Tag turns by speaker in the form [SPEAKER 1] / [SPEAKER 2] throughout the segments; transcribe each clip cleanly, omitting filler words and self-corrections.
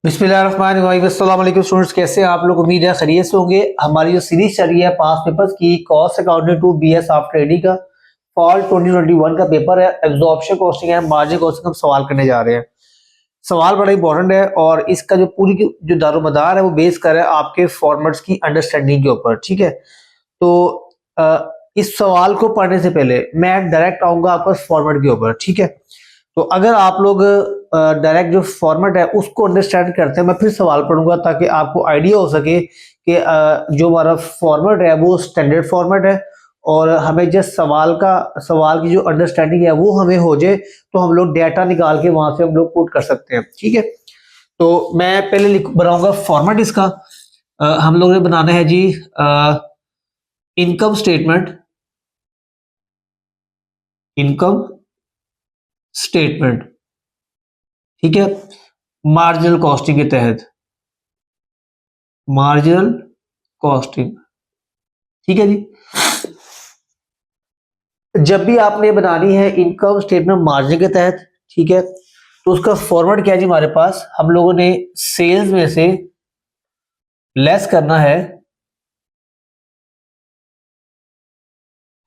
[SPEAKER 1] बिस्मिल्लाहिर्रहमानिर्रहीम। अस्सलाम वालेकुम स्टूडेंट्स, कैसे हैं आप लोग? उम्मीद है खैरियत से होंगे। हमारी जो सीरीज चल रही है पास पेपर्स की, cost accounting to BS after AD का फॉल 2021 का पेपर है। एब्जॉर्प्शन कॉस्टिंग है, मार्जिन कॉस्टिंग हम सवाल करने जा रहे हैं। सवाल बड़ा इंपॉर्टेंट है और इसका जो पूरी की जो दारोमदार है वो बेस कर है आपके फॉर्मेट्स की अंडरस्टैंडिंग के ऊपर। ठीक है, तो इस सवाल को पढ़ने से पहले मैं डायरेक्ट आऊंगा आपका फॉर्मेट के ऊपर। ठीक है, तो अगर आप लोग डायरेक्ट जो फॉर्मेट है उसको अंडरस्टैंड करते हैं, मैं फिर सवाल पढ़ूंगा ताकि आपको आइडिया हो सके कि जो हमारा फॉर्मेट है वो स्टैंडर्ड फॉर्मेट है और हमें जिस सवाल की जो अंडरस्टैंडिंग है वो हमें हो जाए तो हम लोग डेटा निकाल के वहां से हम लोग पुट कर सकते हैं। ठीक है, तो मैं पहले बनाऊंगा फॉर्मेट इसका। हम लोग ने बनाना है जी इनकम स्टेटमेंट। ठीक है, मार्जिनल कॉस्टिंग के तहत मार्जिनल कॉस्टिंग। ठीक है जी, जब भी आपने बनानी है इनकम स्टेटमेंट मार्जिन के तहत, ठीक है, तो उसका फॉर्मेट क्या है जी हमारे पास? हम लोगों ने सेल्स में से लेस करना है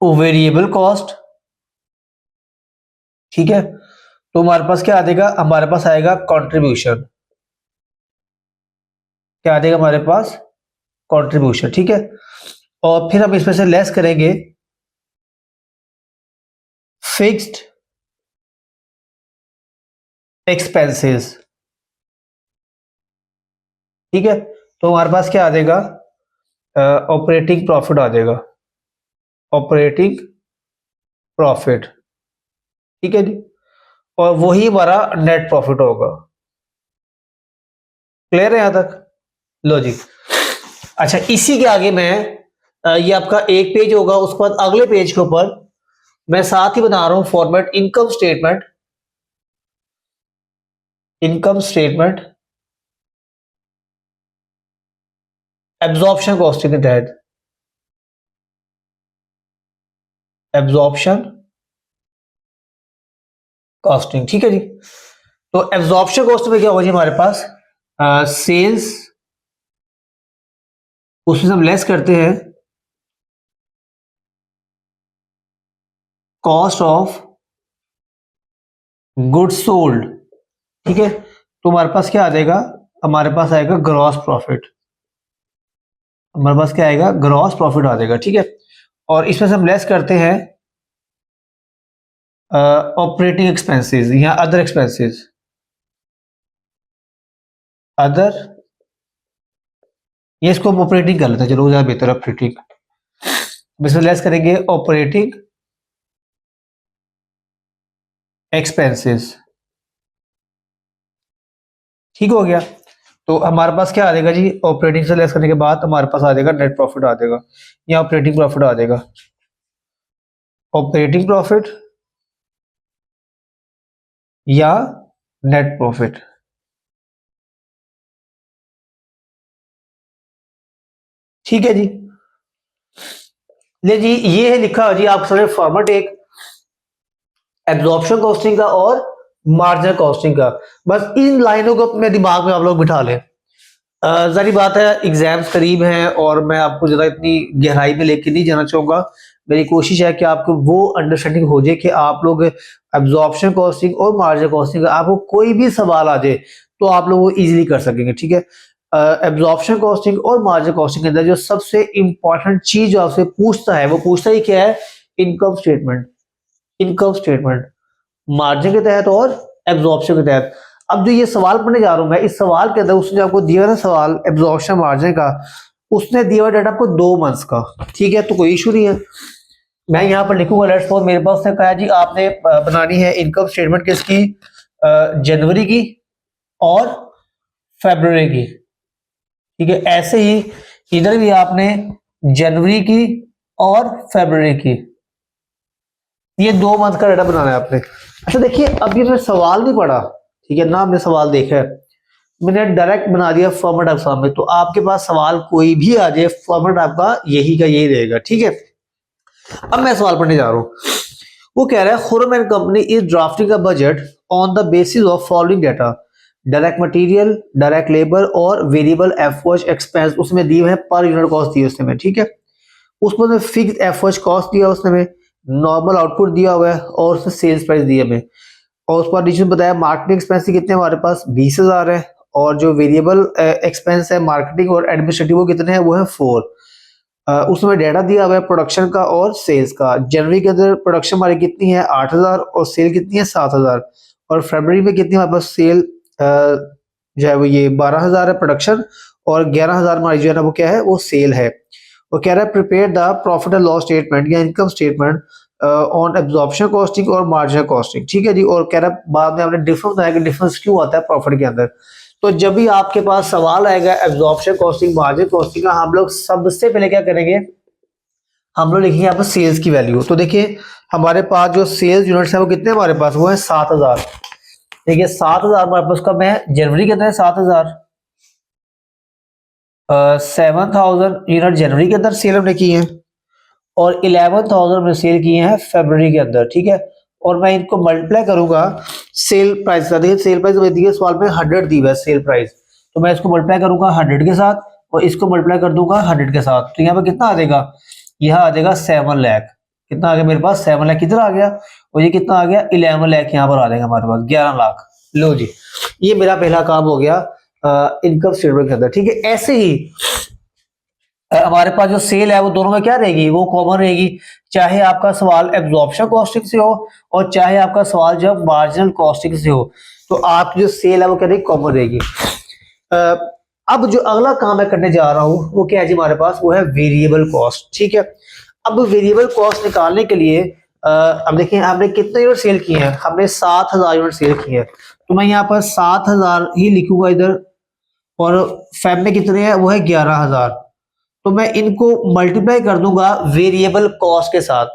[SPEAKER 1] वेरिएबल कॉस्ट। ठीक है, तो हमारे पास क्या आ जाएगा? हमारे पास आएगा कंट्रीब्यूशन। क्या आ जाएगा हमारे पास? कंट्रीब्यूशन। ठीक है, और फिर हम इसमें से लेस करेंगे फिक्स्ड एक्सपेंसेस। ठीक है, तो हमारे पास क्या आ जाएगा? ऑपरेटिंग प्रॉफिट आ जाएगा, ऑपरेटिंग प्रॉफिट। ठीक है जी, और वही हमारा नेट प्रॉफिट होगा। क्लियर है यहां तक? लो जी, अच्छा इसी के आगे मैं ये आपका एक पेज होगा, उसके बाद अगले पेज के ऊपर मैं साथ ही बना रहा हूं format income statement. Absorption costing के तहत, एब्जॉर्प्शन कॉस्टिंग। ठीक है जी, तो एब्जॉर्प्शन कॉस्टिंग में क्या होगा जी हमारे पास? सेल्स, उसमें हम लेस करते हैं कॉस्ट ऑफ गुड्स सोल्ड। ठीक है, तो हमारे पास क्या आ जाएगा? हमारे पास आएगा ग्रॉस प्रॉफिट। हमारे पास क्या आएगा? ग्रॉस प्रॉफिट आ जाएगा। ठीक है, और इसमें से हम लेस करते हैं ऑपरेटिंग एक्सपेंसेस या अदर एक्सपेंसेस। अदर, ये इसको हम ऑपरेटिंग कर लेते हैं, चलो ज्यादा बेहतर ऑपरेटिंग। इसमें लेस करेंगे ऑपरेटिंग एक्सपेंसेस। ठीक हो गया, तो हमारे पास क्या आ जाएगा जी? ऑपरेटिंग से लेस करने के बाद हमारे पास आ जाएगा नेट प्रॉफिट आ जाएगा या ऑपरेटिंग प्रॉफिट आ जाएगा। ऑपरेटिंग प्रॉफिट या नेट प्रॉफिट। ठीक है जी, ले जी ये है लिखा जी आप सारे फॉर्मेट एक एब्जॉर्प्शन कॉस्टिंग का और मार्जिनल कॉस्टिंग का। बस इन लाइनों को अपने दिमाग में आप लोग बिठा लें। जारी बात है एग्जाम्स करीब हैं और मैं आपको ज्यादा इतनी गहराई में लेके नहीं जाना चाहूंगा। मेरी कोशिश है कि आपको वो अंडरस्टैंडिंग हो जाए कि आप लोग एब्जॉर्प्शन कॉस्टिंग और मार्जिनल कॉस्टिंग का आपको कोई भी सवाल आ जाए तो आप लोग वो इजीली कर सकेंगे। ठीक है, एब्जॉर्प्शन कॉस्टिंग और मार्जिनल कॉस्टिंग के अंदर जो सबसे इंपॉर्टेंट चीज जो आपसे पूछता है वो पूछता ही क्या है? Income statement. Income statement margin के तहत और एब्जॉर्प्शन के तहत। अब जो ये सवाल पढ़ने जा रहा हूं मैं, इस सवाल के अंदर उसने आपको दिया ना सवाल एब्जॉर्प्शन मार्जिन का, उसने दिया हुआ डेटा आपको 2 मंथ्स का। ठीक है, तो कोई इशू नहीं है, मैं यहाँ पर लिखूंगा लेट्स सपोज मेरे पास उसने कहा जी आपने बनानी है इनकम स्टेटमेंट किसकी? जनवरी की और फरवरी की। ठीक है, ऐसे ही इधर भी आपने जनवरी की और फरवरी की, ये 2 मंथ का डाटा बनाना है आपने। अच्छा देखिए, अब ये मैं सवाल नहीं पढ़ा, ठीक है ना, हमने सवाल देखा है, मैंने डायरेक्ट बना दिया फॉर्मेट आपके सामने। तो आपके पास सवाल कोई भी आ जाए फॉर्मेट आपका यही का यही रहेगा। ठीक है, अब मैं सवाल पढ़ने जा रहा हूं। वो कह रहा है Khurram and company is drafting a budget on the basis of following data. Direct material, direct labour और वेरिएबल एफओएच एक्सपेंस उसमें दिए हुए हैं, पर यूनिट कॉस्ट दी है उसने में, ठीक है। उसमें फिक्स एफओएच कॉस्ट दिया उसने में, नॉर्मल आउटपुट दिया हुआ है और उसमें सेल्स प्राइस दिया हमें। और उसके बाद नीचे बताया मार्केटिंग एक्सपेंस कितने हमारे पास 20,000 है, और जो वेरिएबल एक्सपेंस है मार्केटिंग और एडमिनिस्ट्रेटिव वो कितने हैं, वो है 4। उसमें डाटा दिया हुआ है प्रोडक्शन का और सेल्स का। जनवरी के अंदर प्रोडक्शन हमारी कितनी है 8,000 और सेल कितनी है 7,000, और फरवरी में कितनी हमारे पास सेल जो है वो ये 12,000 है प्रोडक्शन, और 11,000 हमारी जो है ना वो क्या है, वो सेल है। वो कह रहा है prepare the profit and loss statement या income statement on absorption costing और मार्जिनल कॉस्टिंग, ठीक है जी। और कह रहा है बाद में हमने डिफरेंस बताया कि डिफरेंस क्यों आता है प्रॉफिट के अंदर। तो जब भी आपके पास सवाल आएगा एब्जॉर्प्शन कॉस्टिंग मार्जिन कॉस्टिंग का, हम लोग सबसे पहले क्या करेंगे, हम लोग लिखेंगे यहाँ पर सेल्स की वैल्यू। तो देखिए हमारे पास जो सेल्स यूनिट्स है वो कितने हमारे पास, वो है 7,000। देखिए 7,000 हमारे पास कब है, जनवरी के अंदर 7,000, 7,000 यूनिट जनवरी के अंदर सेल हमने की है, और 11,000 हमने सेल किए हैं फरवरी के अंदर, ठीक है। और मैं इनको मल्टीप्लाई करूंगा सेल प्राइस का। देखिए सेल प्राइस में दिए सवाल में 100 दी है सेल प्राइस, तो मैं इसको मल्टीप्लाई करूंगा 100 के साथ और इसको मल्टीप्लाई कर दूंगा 100 के साथ, तो यहाँ पे कितना आ जाएगा, यहाँ आ जाएगा 7 लाख। कितना आ गया मेरे पास, 7 लाख किधर आ गया, और ये कितना आ गया 11 लाख, यहाँ पर आ जाएगा हमारे पास 11 लाख। लो जी, ये मेरा पहला काम हो गया इनकम स्टेटमेंट के अंदर, ठीक है। ऐसे ही हमारे पास जो सेल है वो दोनों में क्या रहेगी, वो कॉमन रहेगी, चाहे आपका सवाल एब्जॉर्प्शन कॉस्टिंग से हो और चाहे आपका सवाल जब मार्जिनल कॉस्टिंग से हो, तो आपकी जो सेल है वो क्या रहेगी, कॉमन रहेगी। अब जो अगला काम मैं करने जा रहा हूं वो क्या है जी हमारे पास, वो है वेरिएबल कॉस्ट, ठीक है। अब वेरिएबल कॉस्ट निकालने के लिए अब देखिए हमने कितने यूनिट सेल किए हैं, हमने 7,000 यूनिट सेल किए हैं, तो मैं यहाँ पर 7,000 ही लिखूंगा इधर, और फैब में कितने हैं, वो है 11,000। तो मैं इनको मल्टीप्लाई कर दूंगा वेरिएबल कॉस्ट के साथ।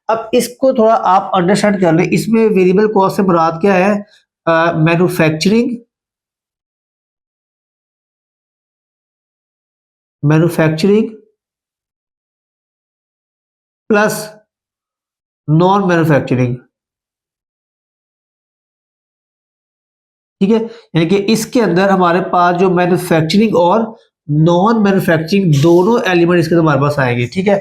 [SPEAKER 1] अब इसको थोड़ा आप अंडरस्टैंड कर लें, इसमें वेरिएबल कॉस्ट से मुराद क्या है, manufacturing, manufacturing plus non manufacturing, ठीक है। यानी कि इसके अंदर हमारे पास जो मैन्युफैक्चरिंग और नॉन मैन्युफैक्चरिंग दोनों एलिमेंट इसके अंदर हमारे पास आएंगे, ठीक है।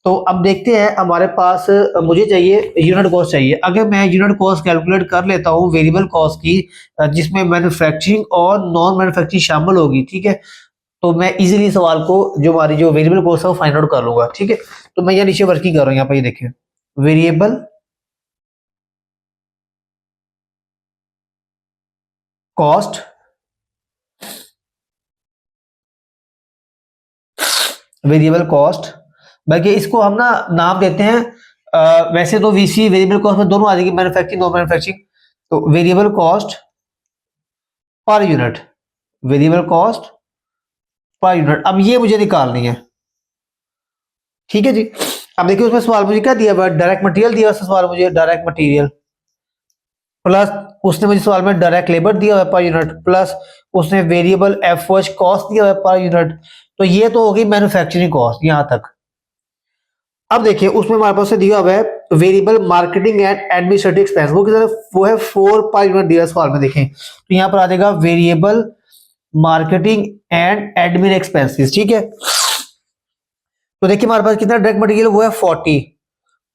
[SPEAKER 1] तो अब देखते हैं हमारे पास मुझे चाहिए यूनिट कॉस्ट चाहिए। अगर मैं यूनिट कॉस्ट कैलकुलेट कर लेता हूँ वेरिएबल कॉस्ट की, जिसमें मैन्युफैक्चरिंग और नॉन मैन्युफैक्चरिंग शामिल होगी, ठीक है, तो मैं इजीली सवाल को जो हमारी जो वेरिएबल कॉस्ट है वो फाइंड आउट कर लूंगा, ठीक है। तो मैं यहाँ नीचे वर्किंग कर रहा हूँ, यहाँ पे ये देखें वेरिएबल कॉस्ट, वेरिएबल कॉस्ट, बाकी इसको हम ना नाम देते हैं वैसे तो वीसी वेरिएबल कॉस्ट में दोनों आ जाएगी, मैन्युफैक्चरिंग नॉन मैन्युफैक्चरिंग। तो variable cost per unit, variable cost per unit, अब ये मुझे निकालनी है, ठीक है जी। अब देखिए उसमें सवाल मुझे क्या दिया हुआ है, डायरेक्ट मटेरियल दिया हुआ सवाल मुझे, डायरेक्ट मटेरियल प्लस उसने मुझे सवाल में डायरेक्ट लेबर दिया हुआ है पर यूनिट, प्लस उसने वेरिएबल एफओएच कॉस्ट दिया हुआ है पर यूनिट। तो ये तो होगी मैन्युफैक्चरिंग कॉस्ट यहां तक। अब देखिए उसमें हमारे पास से दिया हुआ है variable marketing and administrative expense, वो कितना है, वो है 4 पर यूनिट दिया सवाल में। देखें तो यहाँ पर आ जाएगा variable marketing and admin expenses, ठीक है। तो देखिए हमारे पास कितना डायरेक्ट मटेरियल, वो है 40,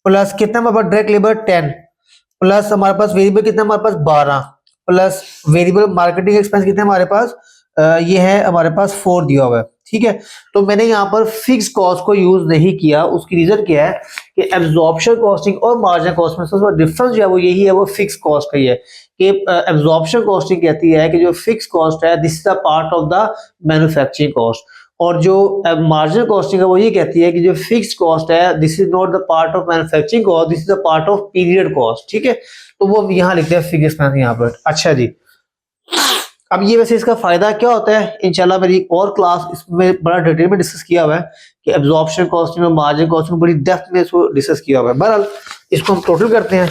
[SPEAKER 1] प्लस कितना हमारे पास डायरेक्ट लेबर 10, प्लस हमारे पास वेरिएबल कितना हमारे पास 12, प्लस वेरिएबल मार्केटिंग एक्सपेंस कितने हमारे पास ये है हमारे पास 4 दिया हुआ है, ठीक है। तो मैंने यहाँ पर फिक्स कॉस्ट को यूज नहीं किया, उसकी रीजन क्या है कि एब्जॉर्प्शन कॉस्टिंग और मार्जिनल कॉस्ट में सबसे डिफरेंस जो है वो यही है, वो फिक्स कॉस्ट का ही है कि एब्जॉर्प्शन कॉस्टिंग कहती है कि जो फिक्स कॉस्ट है this is the part of the manufacturing cost, और जो मार्जिनल कॉस्टिंग है वो ये कहती है कि जो फिक्स्ड कॉस्ट है this is not the part of manufacturing cost, this is the part of period cost, ठीक है। तो वो हम यहाँ लिखते हैं फिक्स्ड एक्सपेंस यहाँ पर। अच्छा जी, अब ये वैसे इसका फायदा क्या होता है, इंशाल्लाह मेरी और क्लास इसमें बड़ा डिटेल में डिस्कस किया हुआ है कि एब्जॉर्प्शन कॉस्टिंग और मार्जिन कॉस्टिंग बड़ी डेप्थ में इसको डिस्कस किया हुआ है। बहरहाल इसको हम टोटल करते हैं,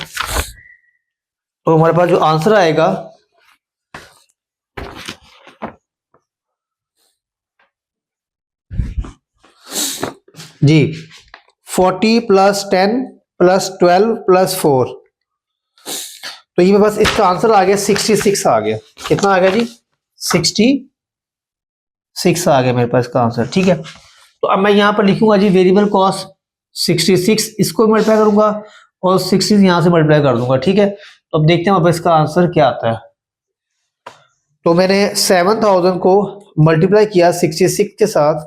[SPEAKER 1] तो हमारे पास जो आंसर आएगा जी 40 प्लस 10 प्लस 12 प्लस 4, तो ये बस इसका आंसर आ गया 66 आ गया। कितना आ गया जी? 66 आ गया मेरे पास इसका आंसर। ठीक है, तो अब मैं यहाँ पर लिखूंगा जी वेरिएबल कॉस्ट 66, इसको मल्टीप्लाई करूंगा और 60 यहाँ से मल्टीप्लाई कर दूंगा। ठीक है, तो अब देखते हैं अब इसका आंसर क्या आता है। तो मैंने 7000 को मल्टीप्लाई किया 66 के साथ,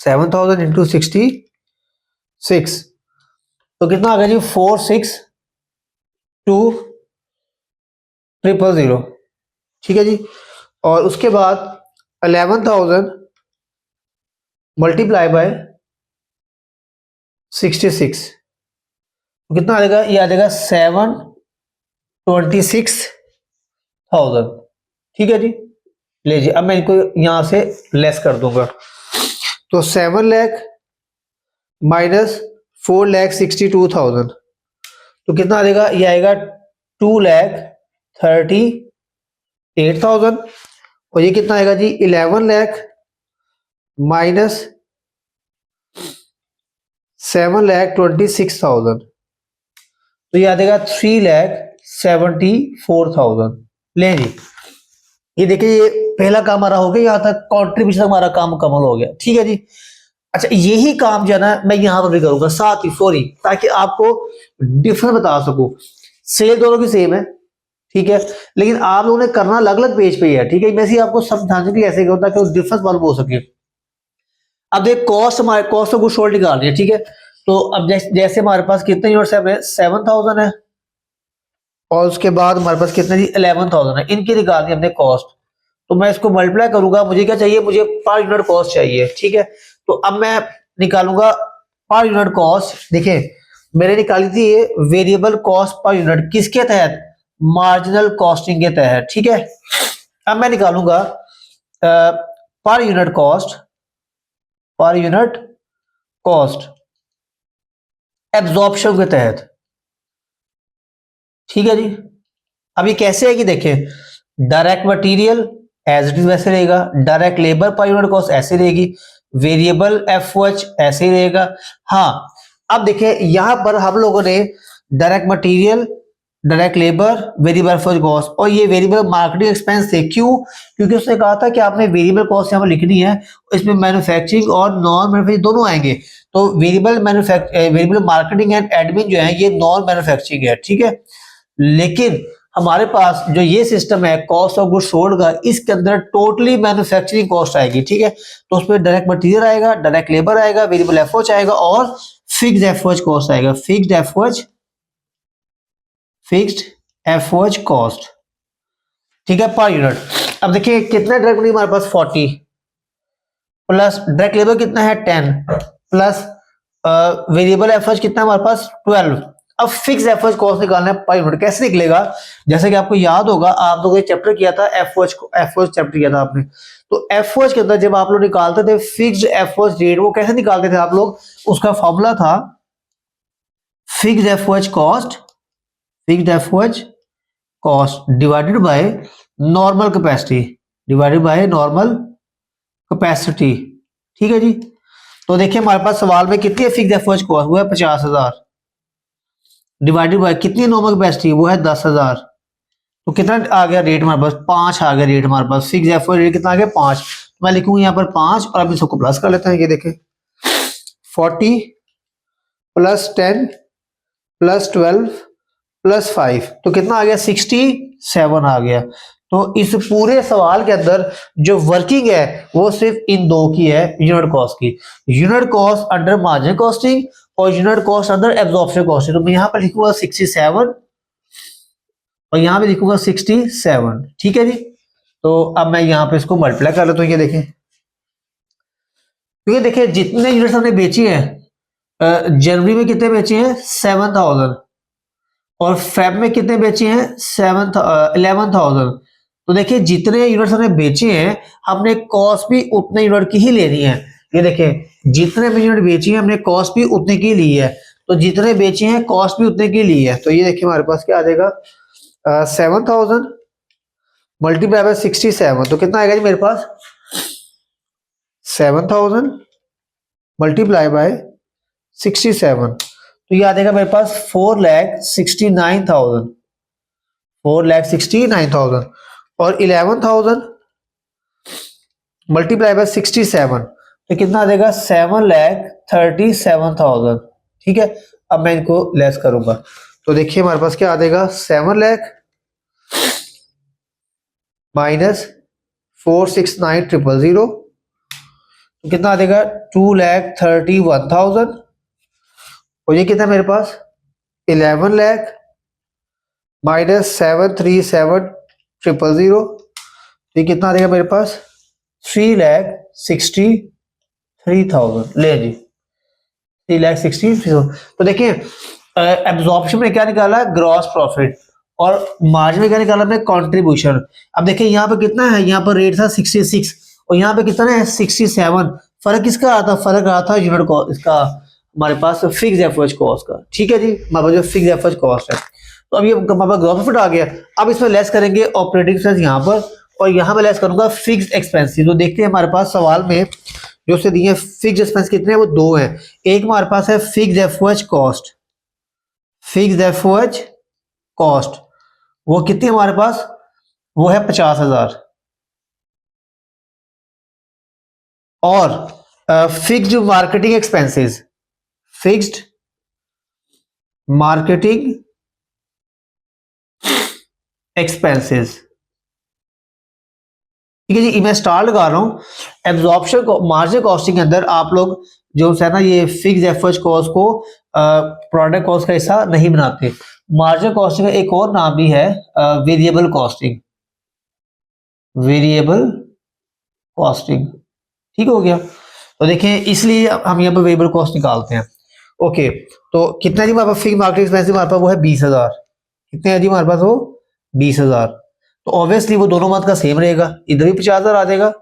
[SPEAKER 1] 7000 इंटू 66, तो कितना आ गया जी? 462000। ठीक है जी, और उसके बाद 11000 मल्टीप्लाई बाय 66, तो कितना आ जाएगा? ये आ जाएगा 726,000। ठीक है जी, ले जी, अब मैं इनको यहां से लेस कर दूंगा। तो 7 लाख माइनस 4,62,000, तो कितना आ जाएगा? ये आएगा 2,38,000। और ये कितना आएगा जी? 11 लाख माइनस 7,26,000, तो ये आ जाएगा 3,74,000। ले जी, ये देखिए ये पहला काम हमारा हो गया, यहां तक कॉन्ट्रीब्यूशन हमारा काम मुकम्मल हो गया। ठीक है जी, अच्छा यही काम जो है ना मैं यहां पर भी करूंगा साथ ही फौरी, ताकि आपको डिफरेंस बता सकूं। सेल दोनों की सेम है, ठीक है, लेकिन आप लोगों ने करना अलग अलग पेज पे ही है। ठीक है, वैसे ही आपको समझाने के लिए ऐसे होता है कि डिफरेंस मालूम हो सके। अब देख कॉस्ट, हमारे कॉस्ट ऑफ गुड्स सोल्ड निकालनी है। ठीक है, तो अब जैसे हमारे पास कितने यूनिट्स है? 7000 है, और उसके बाद हमारे पास कितने जी? 11000 है। इनकी निकालनी है हमने कॉस्ट, तो मैं इसको मल्टीप्लाई करूंगा। मुझे क्या चाहिए? मुझे पर यूनिट कॉस्ट चाहिए। ठीक है, तो अब मैं निकालूंगा पर यूनिट कॉस्ट। देखिए मैंने निकाली थी ये वेरिएबल कॉस्ट पर यूनिट, किसके तहत? मार्जिनल कॉस्टिंग के तहत। ठीक है, अब मैं निकालूंगा पर यूनिट कॉस्ट, पर यूनिट कॉस्ट एब्जॉर्प्शन के तहत। ठीक है जी, अब ये कैसे है कि देखें, direct material as it is वैसे रहेगा, direct labour per unit cost ऐसे रहेगी, वेरिएबल एफओएच ऐसे ही रहेगा। हाँ, अब देखिए यहां पर हम लोगों ने direct material, direct labour, variable FOH cost, और ये वेरिएबल मार्केटिंग एक्सपेंस थे। क्यों? क्योंकि उसने कहा था कि आपने वेरिएबल कॉस्ट यहाँ पर लिखनी है, इसमें मैन्युफैक्चरिंग और नॉन मैन्युफैक्चरिंग दोनों आएंगे। तो वेरिएबल मार्केटिंग एंड एडमिन जो है ये नॉन मैन्युफैक्चरिंग है। ठीक है, लेकिन हमारे पास जो ये सिस्टम है कॉस्ट ऑफ गुड्स सोल्ड का, इसके अंदर टोटली मैन्युफैक्चरिंग कॉस्ट आएगी। ठीक है, तो उसमें डायरेक्ट मटेरियल आएगा, डायरेक्ट लेबर आएगा, वेरिएबल एफओएच आएगा और फिक्स्ड एफओएच कॉस्ट आएगा। Fixed FOH cost. ठीक है, पर यूनिट। अब देखिए कितना डायरेक्ट मटेरियल हमारे पास 40, प्लस डायरेक्ट लेबर कितना है 10, प्लस वेरिएबल एफओएच कितना है हमारे पास 12। अब फिक्स एफओएच कॉस्ट निकालना है पर यूनिट। कैसे निकलेगा? जैसे कि आपको याद होगा, आप लोगों ने चैप्टर किया था एफओएच चैप्टर किया था आपने, तो एफओएच के अंदर जब आप लोग निकालते थे फिक्स्ड एफओएच रेट, वो कैसे निकालते थे आप लोग? उसका फॉर्मूला था fixed FOH cost divided by normal capacity, ठीक है जी। तो देखिए हमारे पास सवाल में कितनी फिक्स्ड एफओएच कॉस्ट, वो है 50,000, डिवाइडेड बाय कितनी नॉर्मल कैपेसिटी, वो है 10,000। तो कितना आ गया रेट हमारे पास? 5 आ गया रेट हमारे पास। फिक्स एफओएच रेट कितना आ गया? 5। तो मैं लिखूंगा यहाँ पर 5 और अब इसको प्लस कर लेते हैं। ये देखें 40 प्लस 10 प्लस 12 प्लस 5, तो कितना आ गया? 67 आ गया। तो इस पूरे सवाल के अंदर जो वर्किंग है वो सिर्फ इन दो की है, यूनिट कॉस्ट की। Unit cost under marginal costing और यूनिट कॉस्ट अंदर एब्जॉर्प्शन कॉस्टिंग। तो मैं यहाँ पर लिखूंगा 67 और यहाँ पे लिखूंगा 67। ठीक है जी, तो अब मैं यहाँ पे इसको मल्टीप्लाई कर लेता हूँ। ये देखें, क्योंकि देखिए जितने यूनिट्स हमने बेची हैं, जनवरी में कितने बेचे हैं? 7,000, और फेब में कितने बेचे हैं? 11,000। तो देखिए जितने यूनिट्स हमने बेचे हैं, हमने कॉस्ट भी उतने यूनिट की ही लेनी है। ये देखें जितने भी यूनिट बेची है हमने कॉस्ट भी उतने की ली है, तो जितने बेचे हैं कॉस्ट भी उतने की ली है। तो ये देखिए हमारे पास क्या आ जाएगा? 7,000 मल्टीप्लाई बाय 67, तो कितना आएगा जी मेरे पास? 7,000 मल्टीप्लाई बाय 67, तो ये आ जाएगा मेरे पास 4,69,000। 4,69,000 और 11,000 मल्टीप्लाई बाय 67 तो कितना आ जाएगा 7,37,000। ठीक है, अब मैं इनको लेस करूंगा तो देखिए हमारे पास क्या आ जाएगा 7 लाख माइनस 469,000 तो कितना आ जाएगा 2,31,000 और ये कितना मेरे पास 11 लाख माइनस 737,000 तो ये कितना आ जाएगा मेरे पास 3,63,000। ले जी 3,63,000। तो देखिए एब्जॉर्प्शन में क्या निकाला है ग्रॉस प्रॉफिट और मार्जिन में क्या निकाला हमने कंट्रीब्यूशन। अब देखिए यहाँ पे कितना है, यहाँ पर रेट था 66 और यहाँ पे कितना है 67। फर्क किसका आता, फर्क रहा था यूनिट कॉस्ट इसका हमारे पास फिक्स एफएच कॉस्ट का। ठीक है जी, हमारे पास जो फिक्स एफएच कॉस्ट है तो अब ये हमारे पास ग्रॉस प्रॉफिट आ गया। अब इसमें लेस करेंगे ऑपरेटिंग एक्सपेंस यहाँ पर और यहाँ मैं लेस करूंगा फिक्स एक्सपेंसेस। तो देखते हैं हमारे पास सवाल में जो से दिए फिक्स एक्सपेंस कितने हैं, वो दो हैं। एक हमारे पास है fix FOH cost, fix FOH cost वो कितनी हमारे पास, वो है 50,000 और fixed marketing expenses, fixed marketing expenses. ठीक है जी, मैं स्टार लगा रहा हूं। एब्जॉर्प्शन को मार्जिन कॉस्टिंग के अंदर आप लोग जो है ना ये फिक्स एफएच कॉस्ट को प्रोडक्ट कॉस्ट का हिस्सा नहीं बनाते। मार्जिन कॉस्टिंग का एक और नाम भी है वेरिएबल कॉस्टिंग, वेरिएबल कॉस्टिंग। ठीक हो गया, तो देखें इसलिए हम यहाँ पर वेरिएबल कॉस्ट निकालते हैं। ओके, तो कितना जी हमारे पास फिक्स मार्केटिंग एक्सपेंस हमारे पास वो है 20,000। कितने है जी हमारे पास वो 20,000। तो ऑब्वियसली वो दोनों मंथ का सेम रहेगा, इधर भी 50,000 आ जाएगा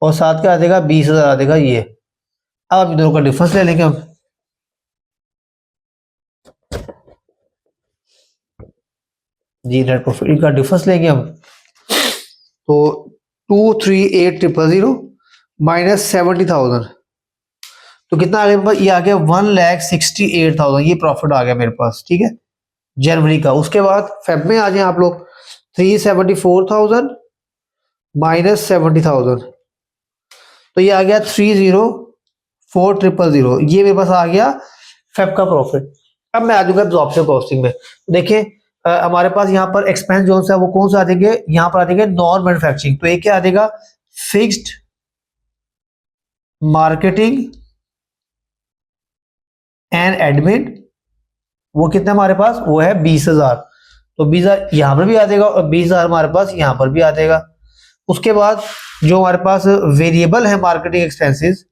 [SPEAKER 1] और साथ क्या आ जाएगा 20,000 आ जाएगा ये। अब इन दोनों का डिफरेंस ले लेंगे हम जी, नेट प्रॉफिट इनका डिफरेंस लेंगे हम। तो 238,000 माइनस 70,000 तो कितना आ गया, ये आ गया 1,68,000 ये प्रॉफिट आ गया मेरे पास। ठीक है, जनवरी का। उसके बाद फेब में आ जाए आप लोग 374,000 माइनस 70,000 तो ये आ गया 304,000 ये मेरे पास आ गया फेब का प्रॉफिट। अब मैं आ जाऊंगा एब्जॉर्प्शन कॉस्टिंग में। देखिए हमारे पास यहाँ पर एक्सपेंस जो है वो कौन सा आ जाएंगे, यहाँ पर आ जाएंगे नॉन मैन्युफैक्चरिंग। तो एक क्या आ जाएगा फिक्स्ड मार्केटिंग एंड एडमिन, वो कितना हमारे पास, वो है 20,000। तो 20,000 यहां पर भी आ जाएगा और 20,000 हमारे पास यहां पर भी आ जाएगा। उसके बाद जो हमारे पास वेरिएबल है मार्केटिंग एक्सपेंसेस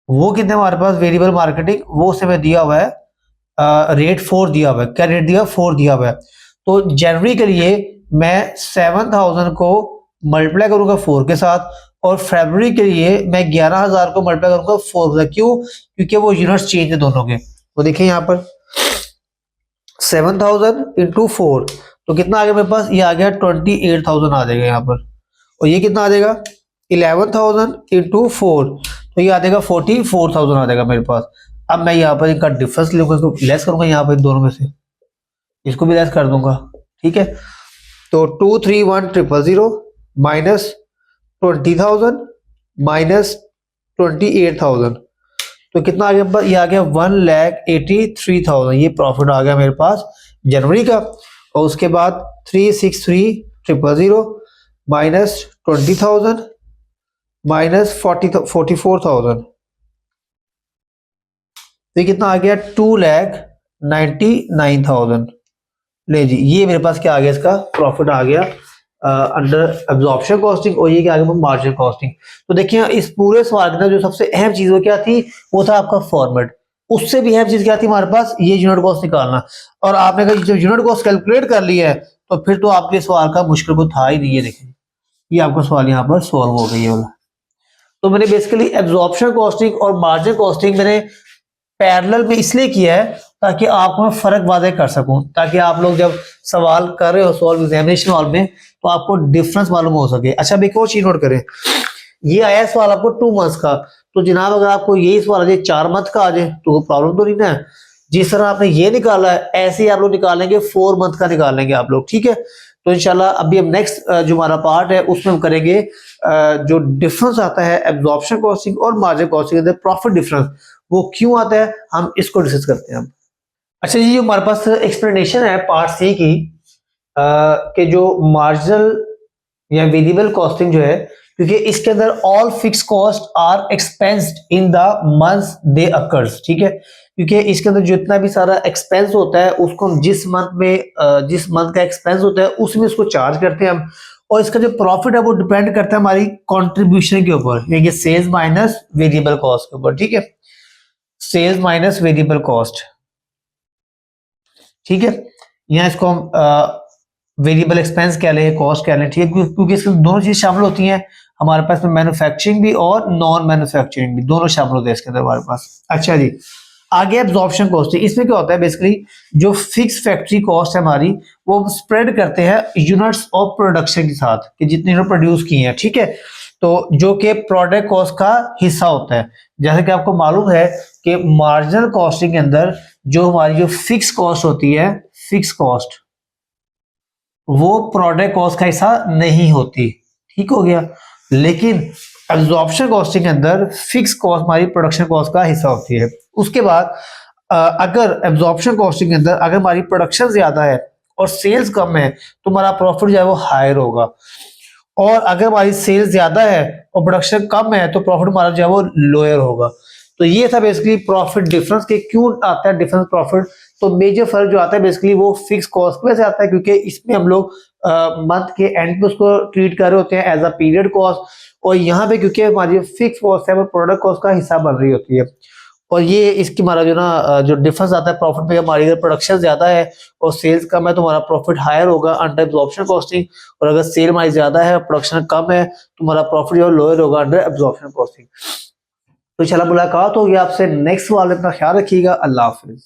[SPEAKER 1] वो कितने हमारे पास, वेरिएबल मार्केटिंग वो से में दिया हुआ है रेट 4 दिया हुआ है। क्या रेट दिया, 4 दिया हुआ है। तो जनवरी के लिए मैं 7,000 को मल्टीप्लाई करूंगा 4 के साथ और फरवरी के लिए मैं 11,000 को मल्टीप्लाई करूंगा 4 के साथ। क्यों, क्योंकि वो यूनिट्स चेंज है दोनों के। तो देखिए यहाँ पर 7,000 इंटू 4 तो कितना आ गया मेरे पास, ये आ गया 28,000 आ जाएगा यहाँ पर। और ये कितना आ जाएगा 11,000 इंटू 4 तो ये आ जाएगा 44,000 आ जाएगा मेरे पास। अब मैं यहाँ पर इनका डिफरेंस लूंगा, इसको लेस करूंगा यहाँ पर दोनों में से, इसको भी लेस कर दूंगा। ठीक है, तो 231,000 माइनस 20,000 माइनस 28,000 तो कितना आ गया, ये आ गया 1,83,000 ये प्रॉफिट आ गया मेरे पास जनवरी का। और उसके बाद 363,000 माइनस 20,000 माइनस 44,000 तो ये कितना आ गया 2,99,000। ले जी, ये मेरे पास क्या आ गया, इसका प्रॉफिट आ गया अंडर एब्जॉर्प्शन कॉस्टिंग और ये क्या आ गया मार्जिन कॉस्टिंग। तो देखिए इस पूरे सवाल के अंदर जो सबसे अहम चीज वो क्या थी, वो था आपका फॉर्मेट। उससे भी अहम चीज क्या थी हमारे पास, ये यूनिट कॉस्ट निकालना। और आपने कहा जब यूनिट कॉस्ट कैलकुलेट कर लिया है तो फिर तो आपके सवाल का मुश्किल को था ही नहीं है। देखिए ये आपका सवाल यहाँ पर सॉल्व हो गई वाला। तो मैंने बेसिकली एब्जॉर्प्शन कॉस्टिंग और मार्जिन कॉस्टिंग मैंने पैरेलल में इसलिए किया है ताकि आपको मैं फर्क वादे कर सकूं, ताकि आप लोग जब सवाल कर रहे हो सॉल्व एग्जामिनेशन हॉल में तो आपको डिफरेंस मालूम हो सके। अच्छा अब एक और चीज नोट करें, ये आया सवाल आपको 2 मंथ्स का, तो जनाब अगर आपको यही सवाल आ जाए 4 मंथ का आ जाए तो प्रॉब्लम तो नहीं ना है। जिस तरह आपने ये निकाला है ऐसे ही आप लोग निकालेंगे 4 मंथ का निकालेंगे आप लोग, ठीक है। तो इंशाल्लाह अभी हम नेक्स्ट जो हमारा पार्ट है उसमें हम करेंगे जो डिफरेंस आता है एब्जॉर्प्शन कॉस्टिंग और मार्जिन कॉस्टिंग के अंदर प्रॉफिट डिफरेंस वो क्यों आता है, हम इसको डिस्कस करते हैं हम। अच्छा जी, जो हमारे पास एक्सप्लेनेशन है पार्ट सी की कि जो मार्जिनल या वेरिएबल कॉस्टिंग जो है, क्योंकि इसके अंदर all fix cost are expensed in the month they occurs, ठीक है। क्योंकि इसके अंदर जितना भी सारा एक्सपेंस होता है उसको हम जिस मंथ में जिस मंथ का एक्सपेंस होता है उसमें उसको चार्ज करते हैं हम, और इसका जो प्रॉफिट है वो डिपेंड करता है हमारी कंट्रीब्यूशन के ऊपर, यानी सेल्स माइनस वेरिएबल कॉस्ट के ऊपर, ठीक है। सेल्स माइनस वेरिएबल कॉस्ट, ठीक है। यहाँ इसको हम वेरिएबल एक्सपेंस कह लें, कॉस्ट कह लें, ठीक है, क्योंकि इसमें दोनों चीज शामिल होती हैं हमारे पास में, मैन्युफैक्चरिंग भी और नॉन मैन्युफैक्चरिंग भी, दोनों शामिल होते हैं इसके अंदर हमारे पास। अच्छा जी, आगे एब्जॉर्प्शन कॉस्टिंग, इसमें क्या होता है बेसिकली जो फिक्स फैक्ट्री कॉस्ट है हमारी वो स्प्रेड करते हैं यूनिट्स ऑफ प्रोडक्शन के साथ, कि जितने यूनिट प्रोड्यूस किए हैं, ठीक है। तो जो कि प्रोडक्ट कॉस्ट का हिस्सा होता है, जैसे कि आपको मालूम है कि मार्जिनल कॉस्टिंग के अंदर जो हमारी जो फिक्स कॉस्ट होती है, फिक्स कॉस्ट वो प्रोडक्ट कॉस्ट का हिस्सा नहीं होती, ठीक हो गया। लेकिन एब्जॉर्प्शन कॉस्टिंग के अंदर फिक्स कॉस्ट हमारी प्रोडक्शन कॉस्ट का हिस्सा होती है। उसके बाद अगर एब्जॉर्प्शन कॉस्टिंग के अंदर अगर हमारी प्रोडक्शन ज्यादा है और सेल्स कम है तो हमारा प्रॉफिट जो है वो हायर होगा, और अगर हमारी सेल्स ज्यादा है और प्रोडक्शन कम है तो प्रॉफिट हमारा जो है वो लोअर होगा। तो ये था बेसिकली प्रॉफिट डिफरेंस के क्यों आता है डिफरेंस प्रॉफिट। तो मेजर फर्क जो आता है बेसिकली वो फिक्स कॉस्ट की वजह से आता है, क्योंकि इसमें हम लोग मंथ के एंड पे उसको ट्रीट कर रहे होते हैं एज अ पीरियड कॉस्ट, और यहाँ पे क्योंकि हमारी फिक्स कॉस्ट है वो प्रोडक्ट कॉस्ट का हिस्सा बन रही होती है। और ये इसकी हमारा जो ना जो डिफरेंस आता है प्रॉफिट में, हमारी अगर प्रोडक्शन ज्यादा है और सेल्स कम है तो हमारा प्रॉफिट हायर होगा अंडर एब्जॉर्प्शन कॉस्टिंग, और अगर सेल हमारी ज्यादा है प्रोडक्शन कम है तो हमारा प्रॉफिट जो लोअर होगा अंडर एब्जॉर्प्शन कॉस्टिंग। तो इंशाल्लाह मुलाकात होगी आपसे नेक्स्ट वाले, अपना ख्याल रखिएगा, अल्लाह हाफिज।